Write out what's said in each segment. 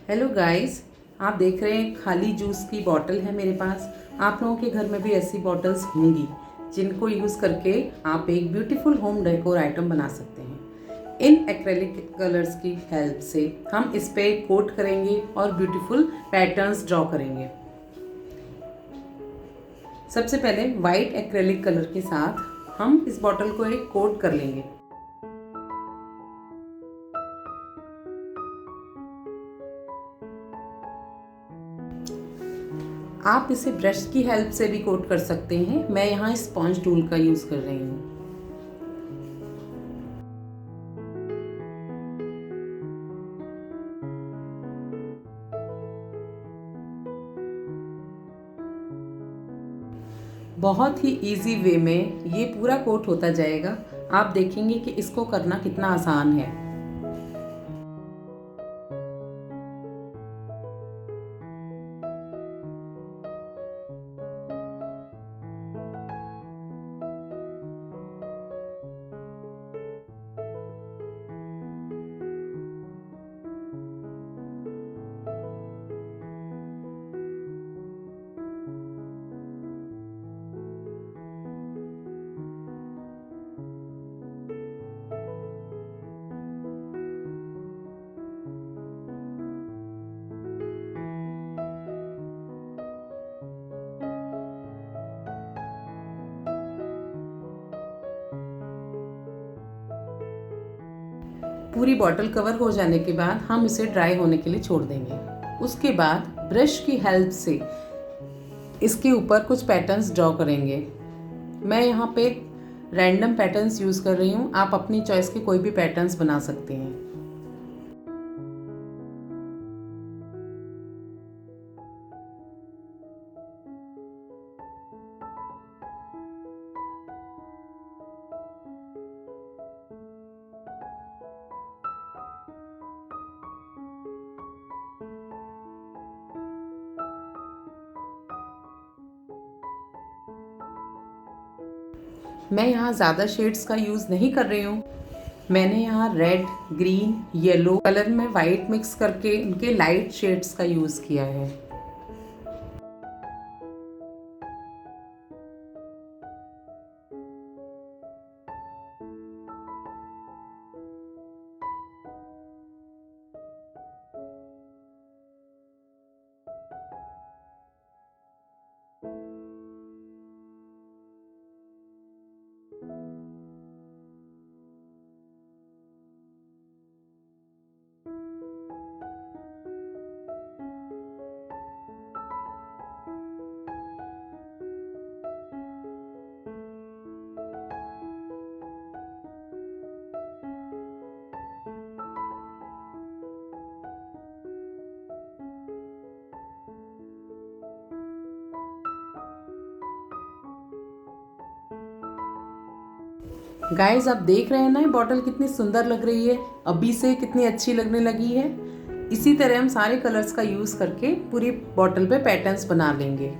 Hello guys. आप देख रहे हैं खाली जूस की बॉटल है मेरे पास। आप लोगों के घर में भी ऐसी बॉटल्स होंगी जिनको यूज़ करके आप एक ब्यूटीफुल होम डेकोर आइटम बना सकते हैं। इन एक्रेलिक कलर्स की हेल्प से हम इस पे कोट करेंगे और ब्यूटीफुल पैटर्न्स ड्रॉ करेंगे। सबसे पहले वाइट एक्रेलिक कलर के साथ हम इस बॉटल को एक कोट कर लेंगे। आप इसे ब्रश की हेल्प से भी कोट कर सकते हैं। मैं यहाँ स्पॉन्ज टूल का यूज़ कर रही हूँ। बहुत ही इजी वे में ये पूरा कोट होता जाएगा। आप देखेंगे कि इसको करना कितना आसान है। पूरी बॉटल कवर हो जाने के बाद हम इसे ड्राई होने के लिए छोड़ देंगे। उसके बाद ब्रश की हेल्प से इसके ऊपर कुछ पैटर्न्स ड्रॉ करेंगे। मैं यहाँ पे रैंडम पैटर्न्स यूज़ कर रही हूँ। आप अपनी चॉइस के कोई भी पैटर्न्स बना सकते हैं। मैं यहाँ ज़्यादा शेड्स का यूज़ नहीं कर रही हूँ। मैंने यहाँ रेड, ग्रीन, येलो कलर में वाइट मिक्स करके उनके लाइट शेड्स का यूज़ किया है। गाइस, आप देख रहे हैं ना ये बॉटल कितनी सुंदर लग रही है, अभी से कितनी अच्छी लगने लगी है। इसी तरह हम सारे कलर्स का यूज़ करके पूरी बॉटल पे पैटर्न्स बना लेंगे।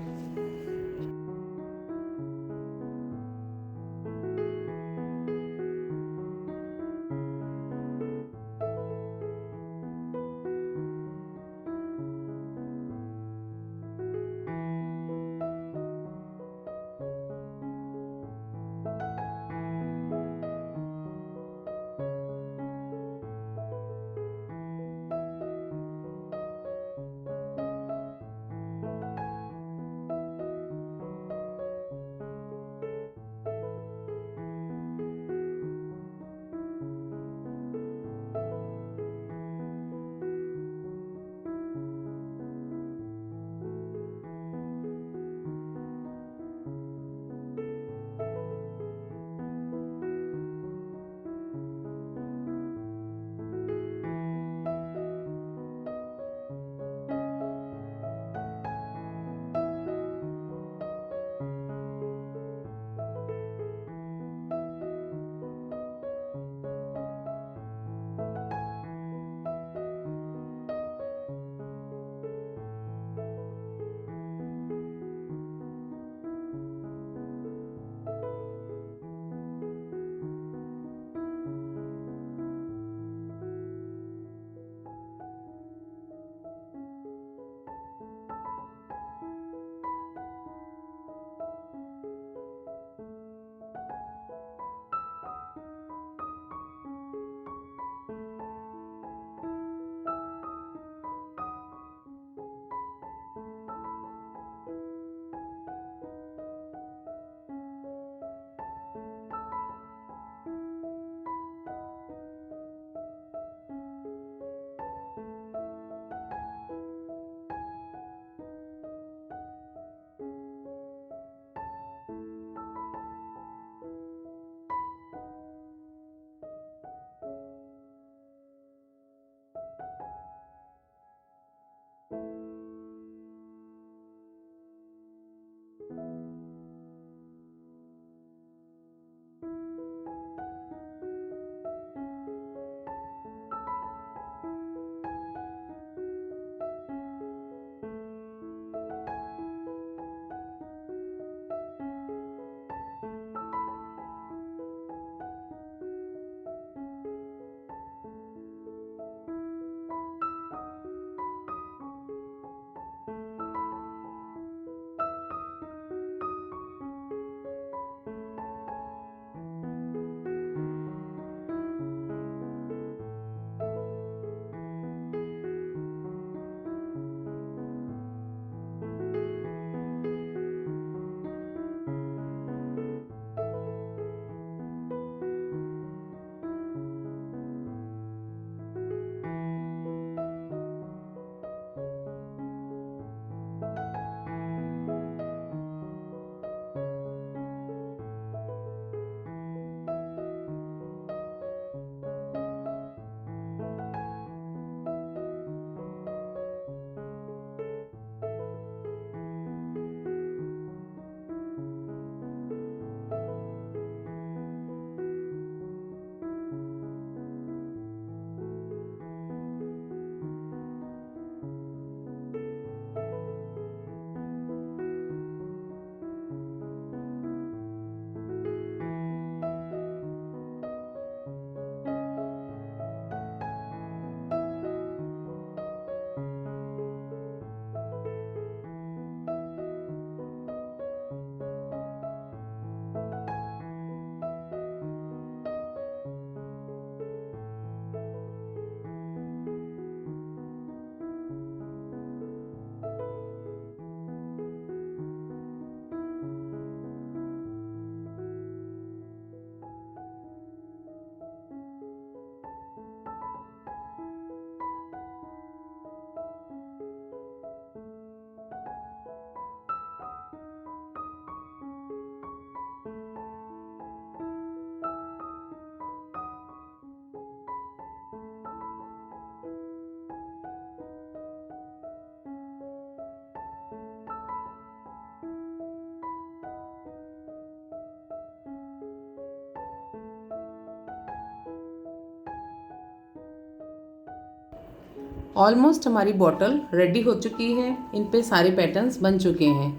ऑलमोस्ट हमारी बॉटल रेडी हो चुकी है। इन पे सारे पैटर्न्स बन चुके हैं।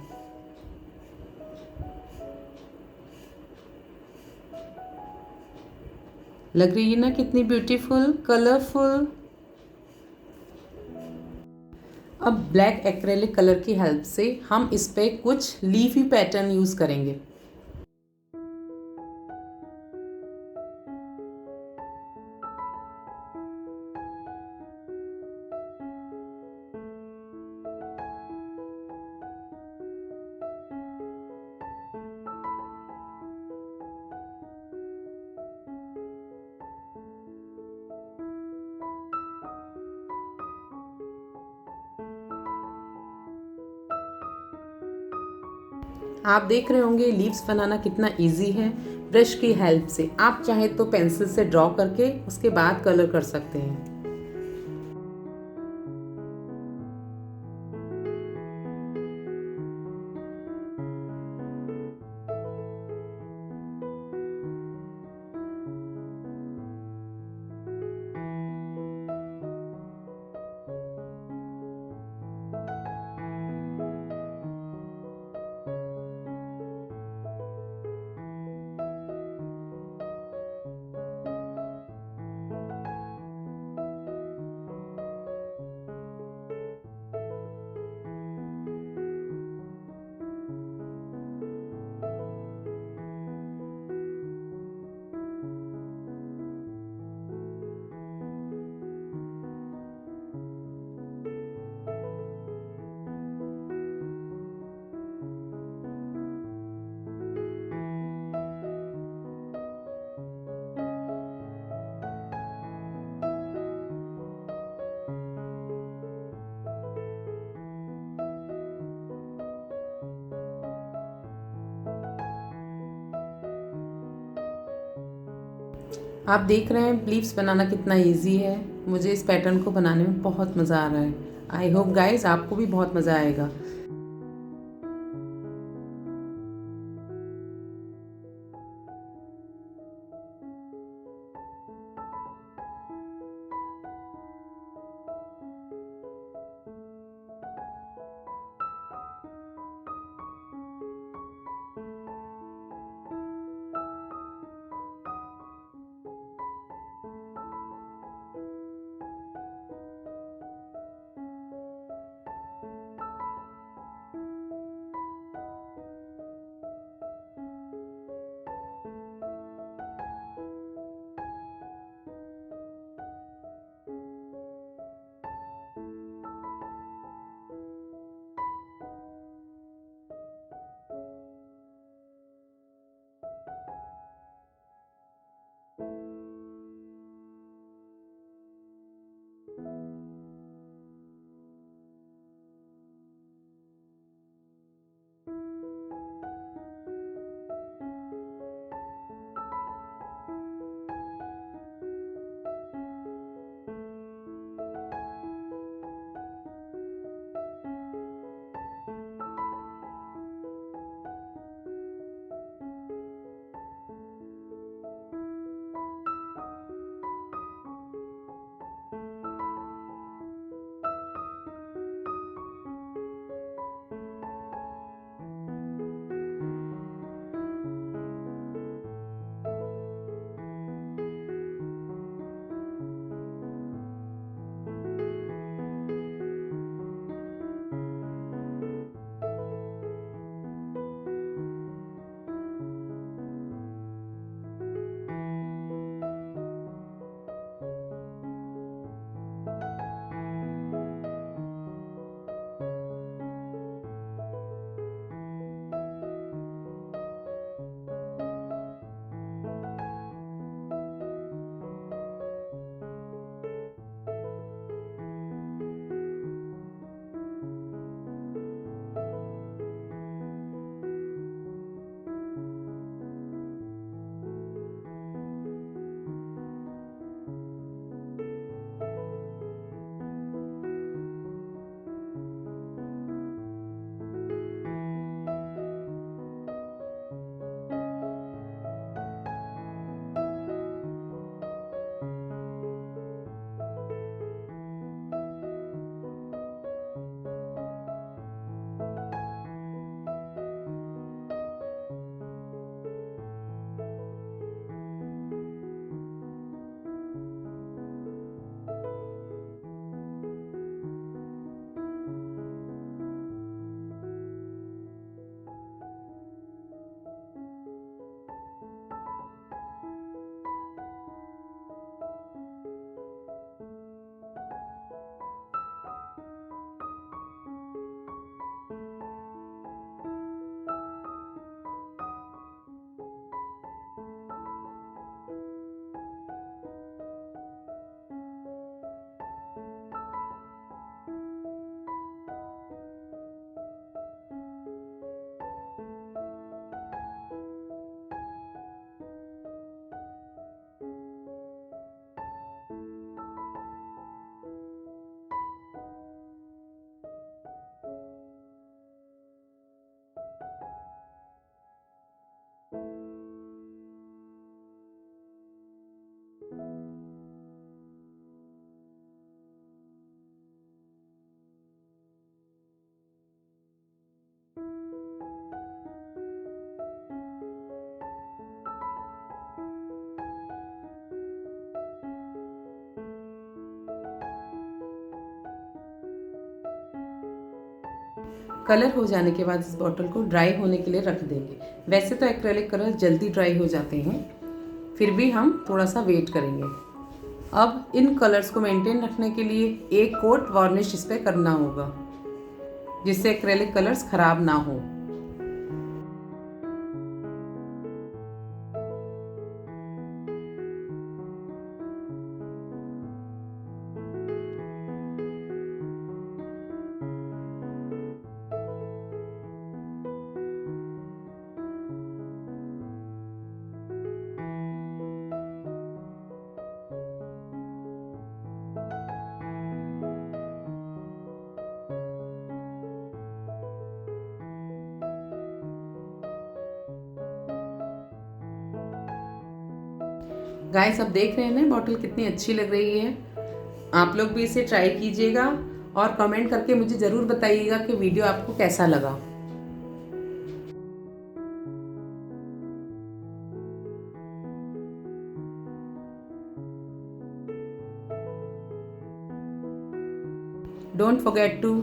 लग रही है ना कितनी ब्यूटीफुल, कलरफुल। अब ब्लैक एक्रेलिक कलर की हेल्प से हम इस पे कुछ लीफी पैटर्न यूज़ करेंगे। आप देख रहे होंगे लीव्स बनाना कितना इजी है। ब्रश की हेल्प से आप चाहे तो पेंसिल से ड्रॉ करके उसके बाद कलर कर सकते हैं। आप देख रहे हैं लीव्स बनाना कितना इजी है। मुझे इस पैटर्न को बनाने में बहुत मज़ा आ रहा है। आई होप गाइस आपको भी बहुत मज़ा आएगा। कलर हो जाने के बाद इस बॉटल को ड्राई होने के लिए रख देंगे। वैसे तो एक्रेलिक कलर जल्दी ड्राई हो जाते हैं, फिर भी हम थोड़ा सा वेट करेंगे। अब इन कलर्स को मेंटेन रखने के लिए एक कोट वार्निश इस पर करना होगा, जिससे एक्रेलिक कलर्स खराब ना हो। गाइस, अब देख रहे हैं ना बॉटल कितनी अच्छी लग रही है। आप लोग भी इसे ट्राई कीजिएगा और कमेंट करके मुझे ज़रूर बताइएगा कि वीडियो आपको कैसा लगा। Don't forget to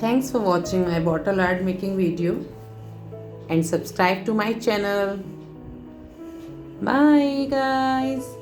Thanks for watching my bottle art making video and subscribe to my channel. Bye guys.